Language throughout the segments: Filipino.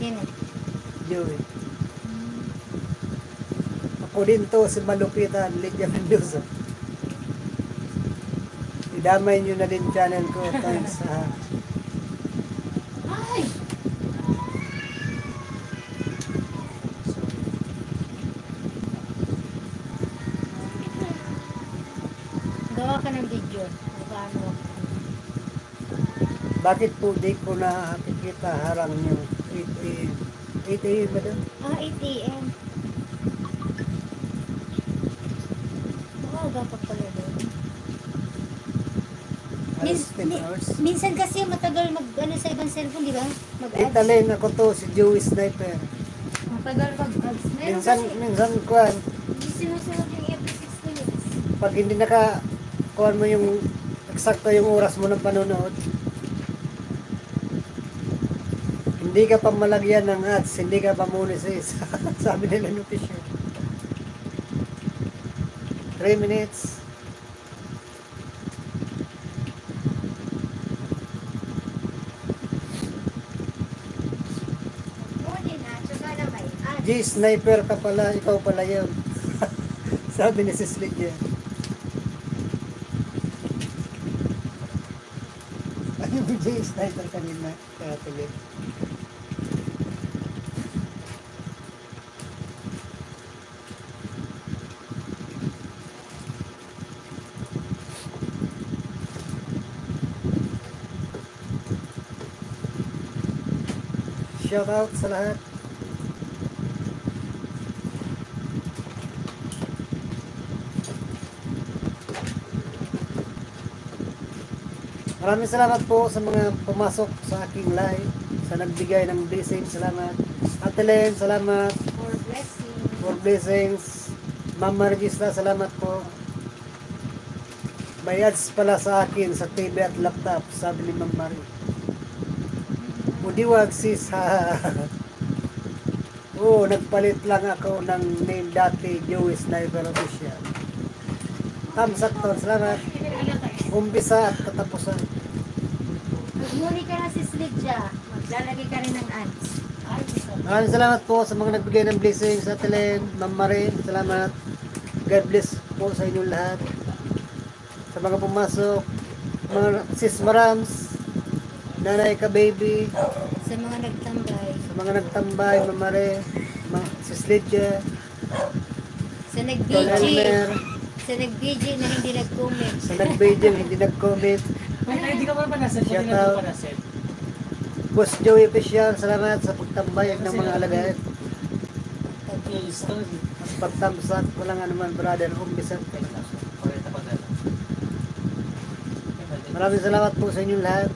Sino? Joey. Ako din to, si Malupitan, Lydia Mendoza. Idamay nyo na din channel ko. Thanks sa... Ay! Gawa ka ng video. Paano? Bakit po di ko nakikita harang nyo? 8 a.m. ba doon? 8 a.m. Maaga pa pala doon. Alas 10 hours. Minsan kasi matagal sa ibang cellphone, di ba? Mag-ads. Italin ako to, si Joey Sniper. Matagal mag-ads. Minsan kuhan, Hindi sinusunod yung every 6 minutes. pag hindi kuhan mo yung eksakto yung oras mo ng panonood, hindi ka pa malagyan ng ads, hindi ka pa monesis. Sabi nila notification. 3 minutes. G, sniper ka pala, ikaw pala yun. Sabi ni Sis Lydia. Ano yung G, sniper kanina? Katuloy. Shout out sa lahat. Maraming salamat po sa mga pumasok sa aking live, sa nagbigay ng blessing. Salamat. Ate Len, salamat. For blessing. For blessings. Mama Regista, salamat po. May ads pala sa akin sa TV at laptop, sabi ni Ma'am Marie. Mudiwag sis, ha. Oo, nagpalit lang ako ng name dati, Joey Sniper Official. Sakton, salamat. Umpisa at katapusan. Magmuni ka na si Lydia. Maglalagay ka rin ng ads. Maraming salamat po sa mga nagbigay ng blessings sa Telen, Ma'am Marie, salamat. God bless po sa inyong lahat. Sa mga pumasok, mga sis Marams, nanay ka baby, Sa mga nagtambay. sa mga nagtambay, Ma'am Marie, sis Lydia, Sa Tol nag-BG. Elmer, Sa nag-BG na hindi nag-comment. sa nag-video, hindi nag-comment. Ay, hindi ka pa naset. Buti Shout na out. di pa naset. Boss Joey Official, salamat sa pagtambay ng mga alagad. At pagtamsak, walang anuman brother, umbisa. Maraming salamat po sa inyong lahat.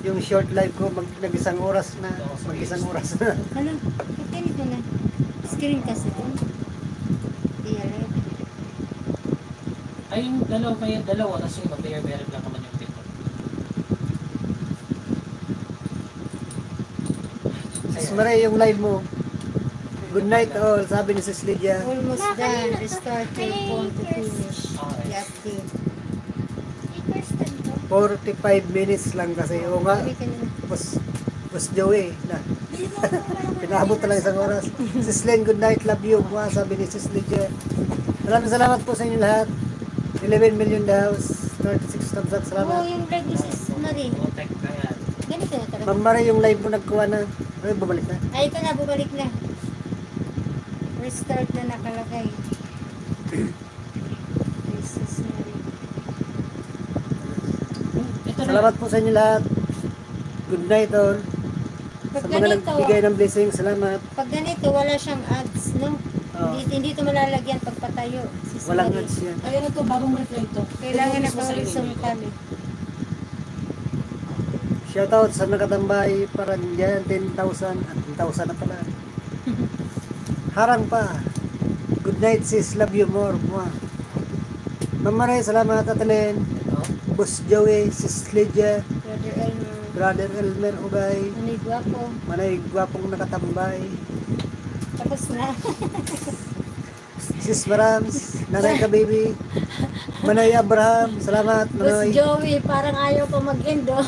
Yung short live ko, nag-isang oras na. Mag-isang oras na. Ano? Ba't ganito na? Screen kasi ito. Dialect. Ay, yung dalawa, tapos yung mag-bear-bear lang naman yung tip. Sis Marie, yung live mo. Good night all, sabi ni Sis Lydia. Almost done. Restart your phone to finish the update. 45 minutes lang kasi. Oo nga, Sabi ka na. Boss Joey. Na. Pinaabot talaga isang oras. Sis Len, good night, love you. Mga sabi ni Sis Lydia. Maraming salamat po sa inyo lahat. 11 million house, 36 thumbs up, Oo, salamat. yung live ni Sis Marie. Protect ka yan. Ganito na talaga. Ma'am Marie, yung live mo nagkuha na. Ay, bumalik na. Ay, ito na, bumalik na. Restart na nakalagay. Sis Marie. Ito na. Salamat po sa inyo lahat. Good night all. Pag Sa mga ganito, nagbigay ng blessing, salamat. pag ganito, wala siyang ads, no? Oo. Hindi ito malalagyan pagpatayo. Sis Walang Marie. ads yan. Ay, ano to, bagong reply to. Kailangan na Ito, mismo sa horizontal eh. Shoutout sa nakatambay para dyan, 10,000. 10,000 na pala. Harang pa. Good night sis, love you more. Mwah. Ma'am Marie, salamat Atelin. Ito. Boss Joey, Sis Lydia, Brother Elmer. Brother Elmer Ugay, Manay guwapo. manay gwapong nakatambay. Tapos na. Sis Marams, nanay ka baby, Manay Abraham, salamat Boss Manoy. Joey, parang ayaw pa mag-end oh.